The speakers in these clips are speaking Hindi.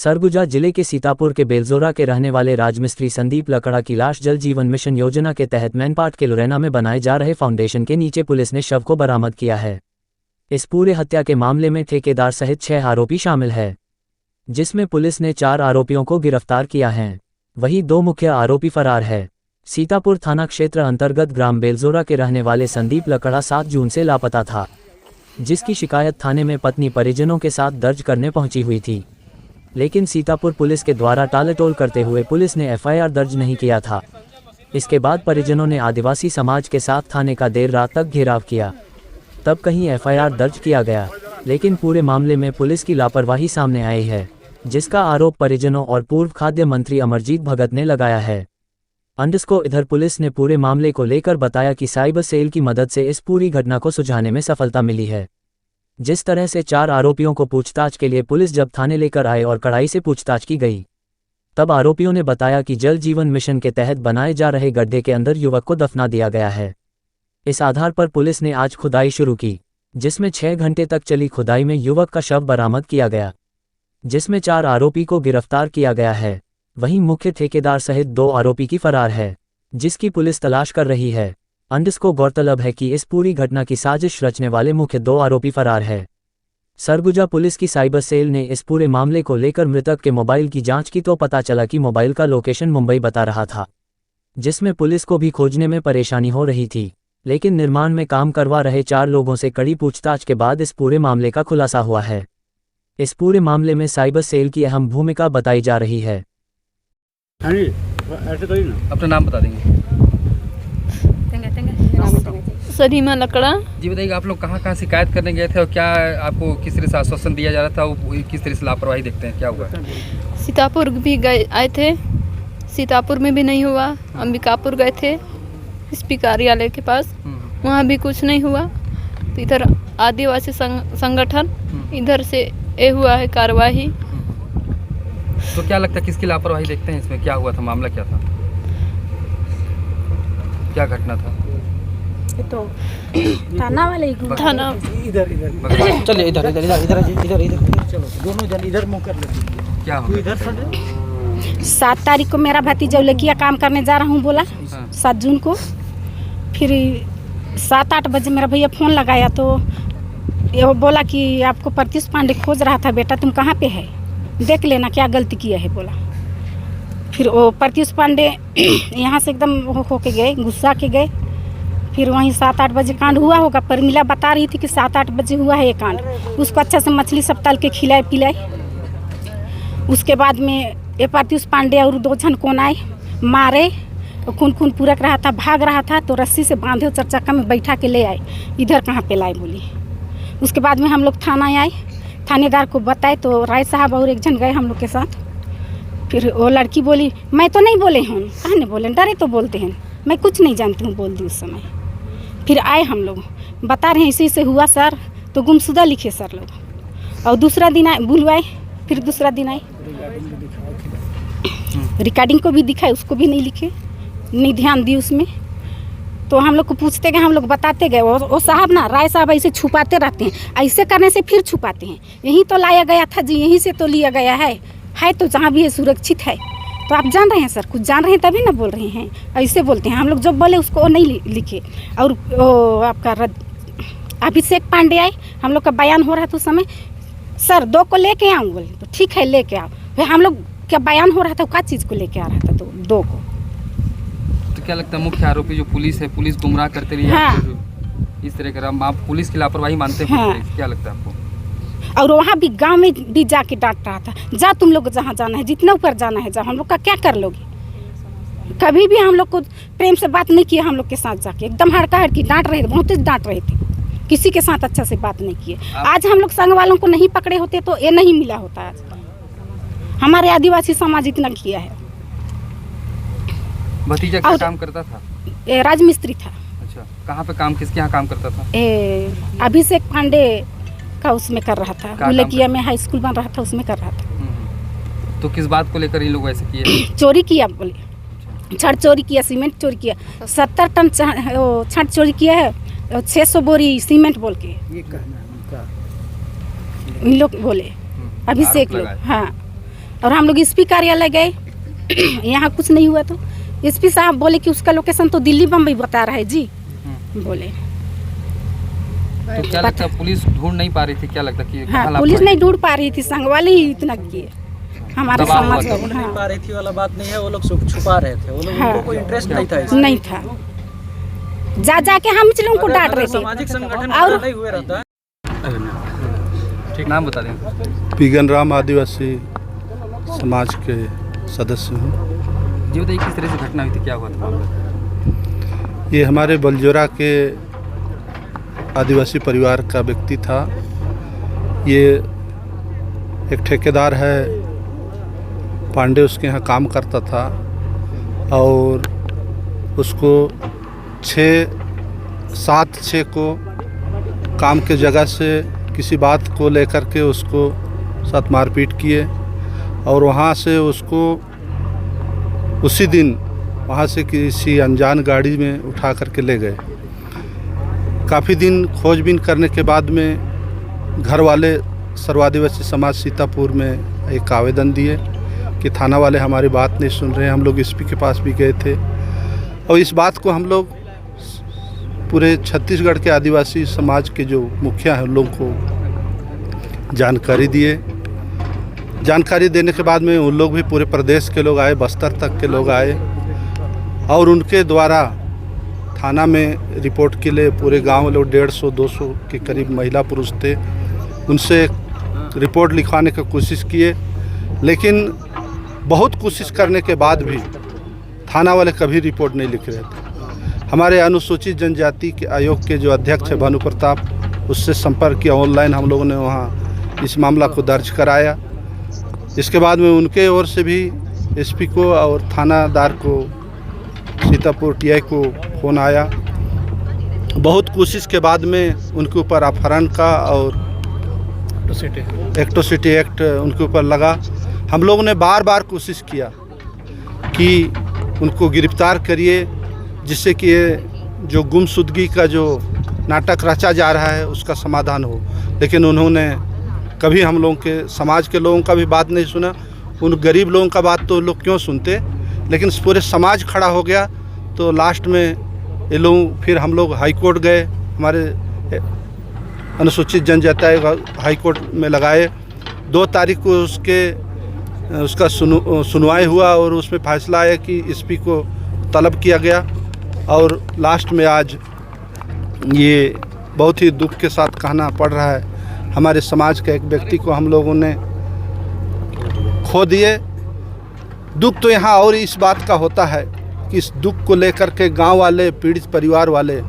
सरगुजा जिले के सीतापुर के बेलजोरा के रहने वाले राजमिस्त्री संदीप लकड़ा की लाश जल जीवन मिशन योजना के तहत मैनपाट के लुरैना में बनाए जा रहे फाउंडेशन के नीचे पुलिस ने शव को बरामद किया है। इस पूरे हत्या के मामले में ठेकेदार सहित 6 आरोपी शामिल है, जिसमें पुलिस ने 4 आरोपियों को गिरफ्तार किया है। वहीं 2 मुख्य आरोपी फरार है। सीतापुर थाना क्षेत्र अंतर्गत ग्राम बेलजोरा के रहने वाले संदीप लकड़ा 7 जून से लापता था, जिसकी शिकायत थाने में पत्नी परिजनों के साथ दर्ज करने पहुंची हुई थी, लेकिन सीतापुर पुलिस के द्वारा टालमटोल करते हुए पुलिस ने एफआईआर दर्ज नहीं किया था। इसके बाद परिजनों ने आदिवासी समाज के साथ थाने का देर रात तक घेराव किया, तब कहीं एफआईआर दर्ज किया गया, लेकिन पूरे मामले में पुलिस की लापरवाही सामने आई है, जिसका आरोप परिजनों और पूर्व खाद्य मंत्री अमरजीत भगत ने लगाया है। इधर पुलिस ने पूरे मामले को लेकर बताया कि साइबर सेल की मदद से इस पूरी घटना को सुलझाने में सफलता मिली है। जिस तरह से 4 आरोपियों को पूछताछ के लिए पुलिस जब थाने लेकर आए और कड़ाई से पूछताछ की गई, तब आरोपियों ने बताया कि जल जीवन मिशन के तहत बनाए जा रहे गड्ढे के अंदर युवक को दफना दिया गया है। इस आधार पर पुलिस ने आज खुदाई शुरू की, जिसमें 6 घंटे तक चली खुदाई में युवक का शव बरामद किया गया, जिसमें 4 आरोपी को गिरफ्तार किया गया है। वहीं मुख्य ठेकेदार सहित 2 आरोपी की फरार है, जिसकी पुलिस तलाश कर रही है। गौरतलब है कि इस पूरी घटना की साजिश रचने वाले मुख्य 2 आरोपी फरार है। सरगुजा पुलिस की साइबर सेल ने इस पूरे मामले को लेकर मृतक के मोबाइल की जांच की तो पता चला कि मोबाइल का लोकेशन मुंबई बता रहा था, जिसमें पुलिस को भी खोजने में परेशानी हो रही थी। लेकिन निर्माण में काम करवा रहे 4 लोगों से कड़ी पूछताछ के बाद इस पूरे मामले का खुलासा हुआ है। इस पूरे मामले में साइबर सेल की अहम भूमिका बताई जा रही है। अपना नाम बता देंगे। सलीमा लकड़ा। जी बताइए, आप लोग कहाँ शिकायत करने गए थे और क्या आपको किस तरह से आश्वासन दिया जा रहा था, वो किस तरह से लापरवाही देखते हैं, क्या हुआ? सीतापुर भी गए आए थे, सीतापुर में भी नहीं हुआ। अंबिकापुर गए थे एसपी कार्यालय के पास, वहाँ भी कुछ नहीं हुआ। तो इधर आदिवासी संगठन इधर से ये हुआ है कार्रवाई। तो क्या लगता है किसकी लापरवाही देखते हैं इसमें? क्या हुआ था, मामला क्या था, क्या घटना था? तो थाना वाले थाना चलिए इधर चलो, दोनों जन इधर मुंह कर लेते। क्या हुआ? इधर 7 तारीख को मेरा भतीजा उलेकिया काम करने जा रहा हूँ बोला, 7 जून को। फिर 7-8 बजे मेरा भैया फ़ोन लगाया तो ये बोला कि आपको प्रत्युष पांडे खोज रहा था बेटा, तुम कहाँ पे है, देख लेना क्या गलती किया है बोला। फिर वो प्रत्युष पांडे यहाँ से एकदम हो के गए, गुस्सा के गए। फिर वहीं 7-8 बजे कांड हुआ होगा, परमिला बता रही थी कि 7-8 बजे हुआ है ये कांड। उसको अच्छा से मछली सब तल के खिलाए पिलाए। उसके बाद में ये प्रत्युष पांडे और 2 जन कौन आए, मारे, खून पूरक रहा था, भाग रहा था तो रस्सी से बांधे 4 चक्का में बैठा के ले आए। इधर कहाँ पे लाए बोली। उसके बाद में हम लोग थाना आए, थानेदार को बताए तो राय साहब और 1 जन गए हम लोग के साथ। फिर वो लड़की बोली मैं तो नहीं बोले हूँ, कहाँ नहीं बोले, डरे तो बोलते हैं, मैं कुछ नहीं जानती हूँ बोल दी उस समय। फिर आए हम लोग, बता रहे हैं इसी हुआ सर, तो गुमशुदा लिखे सर लोग। और दूसरा दिन आए बुलवाए, फिर दूसरा दिन आए, रिकॉर्डिंग को भी दिखाए, उसको भी नहीं लिखे, नहीं ध्यान दी उसमें। तो हम लोग को पूछते गए, हम लोग बताते गए। वो साहब ना, राय साहब ऐसे छुपाते रहते हैं, ऐसे करने से फिर छुपाते हैं। यहीं तो लाया गया था जी, यहीं से तो लिया गया है तो जहाँ भी है सुरक्षित है। तो आप जान रहे हैं सर, कुछ जान रहे हैं तभी ना बोल रहे हैं, ऐसे बोलते हैं। हम लोग जब बोले उसको नहीं लिखे। और वो आपका अभिषेक पांडे आए, हम लोग का बयान हो रहा था उस समय, सर 2 को लेके आऊँ बोले, तो ठीक है लेके आओ। फिर हम लोग क्या बयान हो रहा था, क्या चीज़ को लेके आ रहा था, तो 2 को। तो क्या लगता है मुख्य आरोपी जो पुलिस है, पुलिस गुमराह करते रही? हाँ। इस तरह का आप पुलिस की लापरवाही मानते हैं? हाँ। क्या लगता है आपको? और वहाँ भी गांव में भी जाके डांट रहा था, जा तुम लोग जहाँ जाना है, जितना ऊपर जाना है जा, हम लोग का क्या कर लोगे। कभी भी हम लोग को प्रेम से बात नहीं किया, हम लोग के साथ जाके एकदम हड़की डांट रहे थे, बहुत तेज डांट रहे थे, किसी के साथ अच्छा से बात नहीं किए। आज हम लोग संग वालों को नहीं पकड़े होते तो ये नहीं मिला होता। आज हमारे आदिवासी समाज इतना किया है। भतीजा क्या काम करता था? राजमिस्त्री था। अच्छा, कहाँ पे काम, किसके यहाँ काम करता था? अभिषेक पांडे का उसमें कर रहा था, उलेकिया में हाई स्कूल बन रहा था, उसमें कर रहा था। तो किस बात को लेकर इन लोग ऐसे किए? चोरी किया बोले, छड़ चोरी किया, सीमेंट चोरी किया, 70 टन छड़ चोरी किया है, 600 बोरी सीमेंट बोल के इन लोग बोले, अभिषेक लोग। हाँ, और हम लोग एसपी कार्यालय गए यहाँ कुछ नहीं हुआ। तो एसपी साहब बोले कि उसका लोकेशन तो दिल्ली बम्बई बता रहा है जी। बोले तो क्या लगता है पुलिस ढूंढ नहीं पा रही थी? क्या लगता कि हाँ, पुलिस नहीं ढूंढ पा रही थी, संघ वाले ही इतना किए हमारे दबाव समाज हुआ था। वाले। नहीं पा रही थी वाला बात नहीं है, वो लोग छुपा रहे थे, वो लोग हाँ। उनको कोई इंटरेस्ट नहीं था इसमें। नहीं था, जा जाके हम लोगों को डांट रहे थे। सामाजिक संगठन और नहीं हुए रहता है। ठीक, नाम बता दें। पीगन राम आदिवासी समाज के सदस्य हूँ। जी बताइए, किस तरह से घटना हुई थी, क्या हुआ था मामला? ये हमारे बलजोरा के आदिवासी परिवार का व्यक्ति था। ये एक ठेकेदार है, पांडे उसके यहाँ काम करता था और उसको 7-6 को काम के जगह से किसी बात को लेकर के उसको साथ मारपीट किए और वहाँ से उसको उसी दिन वहाँ से किसी अनजान गाड़ी में उठा करके ले गए। काफ़ी दिन खोजबीन करने के बाद में घर वाले सर्व आदिवासी समाज सीतापुर में एक आवेदन दिए कि थाना वाले हमारी बात नहीं सुन रहे हैं। हम लोग एसपी के पास भी गए थे और इस बात को हम लोग पूरे छत्तीसगढ़ के आदिवासी समाज के जो मुखिया हैं उन लोगों को जानकारी दिए। जानकारी देने के बाद में उन लोग भी पूरे प्रदेश के लोग आए, बस्तर तक के लोग आए और उनके द्वारा थाना में रिपोर्ट के लिए पूरे गांव लोग 150-200 के करीब महिला पुरुष थे, उनसे रिपोर्ट लिखवाने की कोशिश किए। लेकिन बहुत कोशिश करने के बाद भी थाना वाले कभी रिपोर्ट नहीं लिख रहे थे। हमारे अनुसूचित जनजाति के आयोग के जो अध्यक्ष है भानु प्रताप, उससे संपर्क किया, ऑनलाइन हम लोगों ने वहाँ इस मामला को दर्ज कराया। इसके बाद में उनके ओर से भी एसपी को और थानादार को सीतापुर टीआई को फ़ोन आया। बहुत कोशिश के बाद में उनके ऊपर अपहरण का और एट्रोसिटी एक्ट उनके ऊपर लगा। हम लोगों ने बार बार कोशिश किया कि उनको गिरफ्तार करिए, जिससे कि जो गुमशुदगी का जो नाटक रचा जा रहा है उसका समाधान हो। लेकिन उन्होंने कभी हम लोगों के समाज के लोगों का भी बात नहीं सुना। उन गरीब लोगों का बात तो लोग क्यों सुनते, लेकिन पूरे समाज खड़ा हो गया। तो लास्ट में ये लोग फिर हम लोग हाई कोर्ट गए, हमारे अनुसूचित जनजाति हाई कोर्ट में लगाए। 2 तारीख को उसका सुनवाई हुआ और उसमें फैसला आया कि एसपी को तलब किया गया। और लास्ट में आज ये बहुत ही दुख के साथ कहना पड़ रहा है, हमारे समाज के एक व्यक्ति को हम लोगों ने खो दिए। दुख तो यहाँ और इस बात का होता है कि इस दुख को लेकर के गांव वाले, पीड़ित परिवार वाले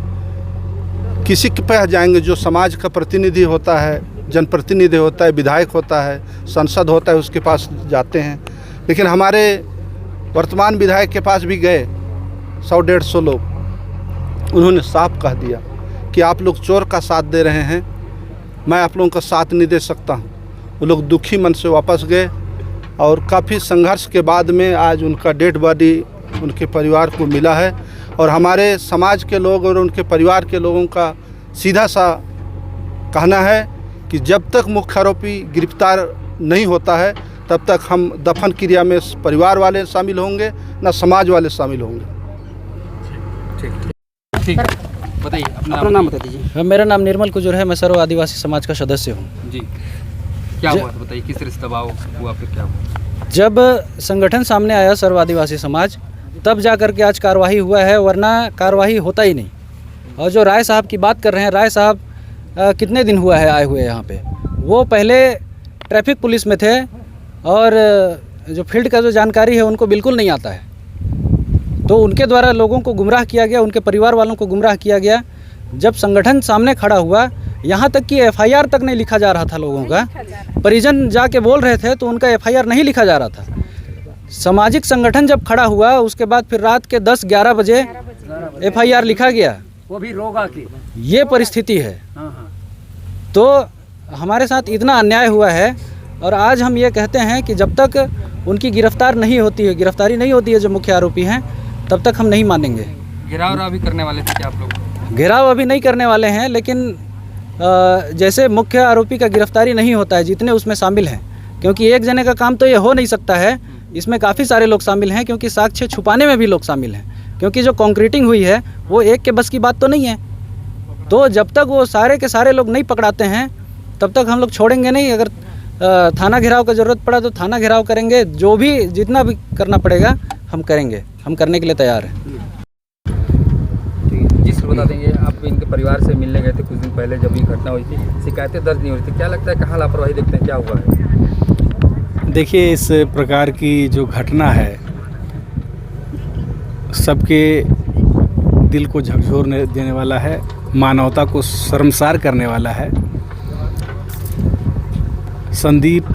किसी के पास जाएंगे। जो समाज का प्रतिनिधि होता है, जनप्रतिनिधि होता है, विधायक होता है, सांसद होता है, उसके पास जाते हैं। लेकिन हमारे वर्तमान विधायक के पास भी गए 100-150 लोग, उन्होंने साफ कह दिया कि आप लोग चोर का साथ दे रहे हैं, मैं आप लोगों का साथ नहीं दे सकता हूं। वो लोग दुखी मन से वापस गए और काफ़ी संघर्ष के बाद में आज उनका डेड बॉडी उनके परिवार को मिला है। और हमारे समाज के लोग और उनके परिवार के लोगों का सीधा सा कहना है कि जब तक मुख्य आरोपी गिरफ्तार नहीं होता है तब तक हम दफन क्रिया में परिवार वाले शामिल होंगे, ना समाज वाले शामिल होंगे। ठीक, बताइए अपना नाम बता दीजिए। मेरा नाम निर्मल कुजूर है, मैं सर्व आदिवासी समाज का सदस्य हूँ। जी, क्या हुआ था बताइए, किस तरह से दबाव हुआ, फिर क्या हुआ? जब संगठन सामने आया सर्व आदिवासी समाज, तब जा कर के आज कार्रवाई हुआ है, वरना कार्रवाई होता ही नहीं। और जो राय साहब की बात कर रहे हैं, राय साहब कितने दिन हुआ है आए हुए यहाँ पे? वो पहले ट्रैफिक पुलिस में थे और जो फील्ड का जो जानकारी है उनको बिल्कुल नहीं आता है। तो उनके द्वारा लोगों को गुमराह किया गया, उनके परिवार वालों को गुमराह किया गया। जब संगठन सामने खड़ा हुआ, यहाँ तक कि एफआईआर तक नहीं लिखा जा रहा था लोगों का। परिजन जाके बोल रहे थे तो उनका एफआईआर नहीं लिखा जा रहा था। सामाजिक संगठन जब खड़ा हुआ, उसके बाद फिर रात के 10-11 बजे एफआईआर लिखा गया, वो भी रोगा की ये परिस्थिति है। तो हमारे साथ इतना अन्याय हुआ है और आज हम ये कहते हैं कि जब तक उनकी गिरफ्तारी नहीं होती है जो मुख्य आरोपी हैं, तब तक हम नहीं मानेंगे। घेराव अभी करने वाले थे क्या आप लोग? घेराव अभी नहीं करने वाले हैं, लेकिन जैसे मुख्य आरोपी का गिरफ्तारी नहीं होता है, जितने उसमें शामिल हैं, क्योंकि एक जने का काम तो ये हो नहीं सकता है, इसमें काफ़ी सारे लोग शामिल हैं, क्योंकि साक्ष्य छुपाने में भी लोग शामिल हैं, क्योंकि जो कंक्रीटिंग हुई है वो एक के बस की बात तो नहीं है। तो जब तक वो सारे के सारे लोग नहीं पकड़ाते हैं तब तक हम लोग छोड़ेंगे नहीं। अगर थाना घेराव का ज़रूरत पड़ा तो थाना घेराव करेंगे, जो भी जितना भी करना पड़ेगा हम करेंगे, हम करने के लिए तैयार हैं। जी सर, बता देंगे आप इनके परिवार से मिलने गए थे कुछ दिन पहले जब ये घटना हुई थी, शिकायतें दर्ज नहीं हो रही थी, क्या लगता है कहाँ लापरवाही देखते हैं, क्या हुआ है? देखिए, इस प्रकार की जो घटना है सबके दिल को झकझोर देने वाला है, मानवता को शर्मसार करने वाला है। संदीप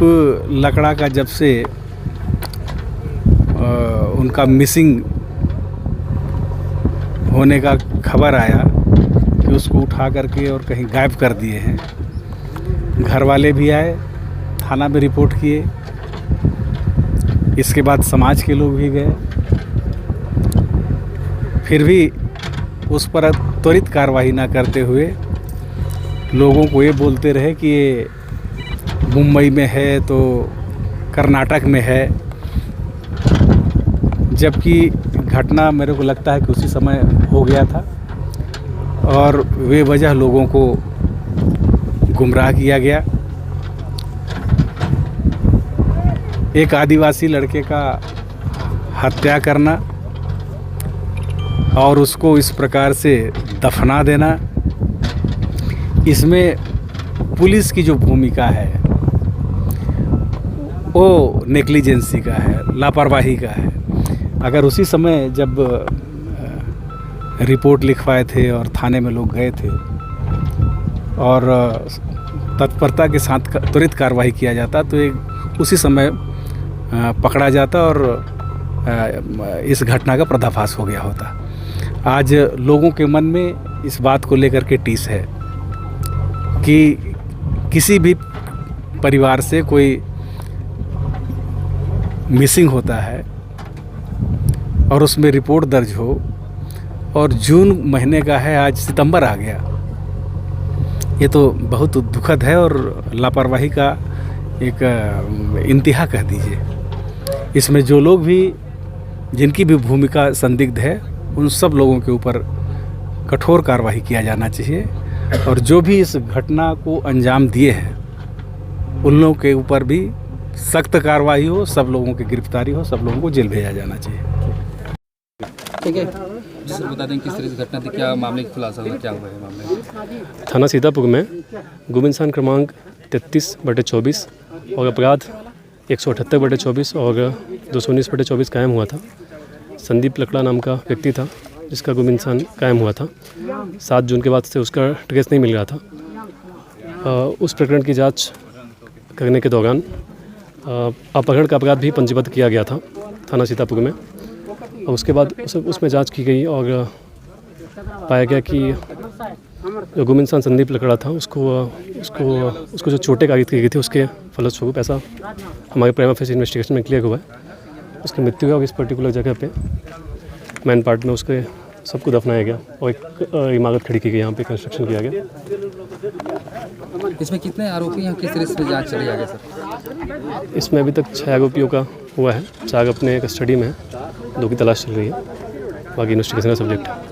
लकड़ा का जब से उनका मिसिंग होने का खबर आया कि उसको उठा करके और कहीं गायब कर दिए हैं, घर वाले भी आए, थाना में रिपोर्ट किए, इसके बाद समाज के लोग भी गए, फिर भी उस पर त्वरित कार्रवाई ना करते हुए लोगों को ये बोलते रहे कि ये मुंबई में है तो कर्नाटक में है, जबकि घटना मेरे को लगता है कि उसी समय हो गया था और बेवजह लोगों को गुमराह किया गया। एक आदिवासी लड़के का हत्या करना और उसको इस प्रकार से दफना देना, इसमें पुलिस की जो भूमिका है वो नेग्लिजेंसी का है, लापरवाही का है। अगर उसी समय जब रिपोर्ट लिखवाए थे और थाने में लोग गए थे और तत्परता के साथ त्वरित कार्रवाई किया जाता तो एक उसी समय पकड़ा जाता और इस घटना का पर्दाफाश हो गया होता। आज लोगों के मन में इस बात को लेकर के टीस है कि किसी भी परिवार से कोई मिसिंग होता है और उसमें रिपोर्ट दर्ज हो और जून महीने का है, आज सितंबर आ गया, ये तो बहुत दुखद है और लापरवाही का एक इंतहा कह दीजिए। इसमें जो लोग भी, जिनकी भी भूमिका संदिग्ध है, उन सब लोगों के ऊपर कठोर कार्रवाई किया जाना चाहिए और जो भी इस घटना को अंजाम दिए हैं उन लोगों के ऊपर भी सख्त कार्रवाई हो, सब लोगों की गिरफ्तारी हो, सब लोगों को जेल भेजा जाना चाहिए। ठीक है सर, बता दें किस तरह से घटना थी, क्या मामले की खुलासा हुआ, क्या हुआ है मामले? थाना सीतापुर में गुम इंसान क्रमांक 33/24 और अपराध 178/24 और 219/24 कायम हुआ था। संदीप लकड़ा नाम का व्यक्ति था जिसका गुम इंसान कायम हुआ था। 7 जून के बाद से उसका ट्रेस नहीं मिल रहा था। उस प्रकरण की जांच करने के दौरान अपहरण का अपराध भी पंजीबद्ध किया गया था थाना सीतापुर में और उसके बाद उसमें जांच की गई और पाया गया कि जो गुम इंसान संदीप लकड़ा था उसको जो चोटें कारित की गई थी उसके फलस्वरूप ऐसा हमारे प्राइमा फेसी इन्वेस्टिगेशन में क्लियर हुआ है। उसकी मृत्यु हुई और इस पर्टिकुलर जगह पे मैन पार्ट में उसके सबको दफनाया गया और एक इमारत खड़ी की गई, यहाँ पे कंस्ट्रक्शन किया गया। इसमें कितने आरोपी हैं, किस तरह से जांच चली आगे सर? इसमें अभी तक 6 आरोपियों का हुआ है, 4 अपने कस्टडी में हैं, 2 की तलाश चल रही है, बाकी इन्वेस्टिगेशन का सब्जेक्ट है।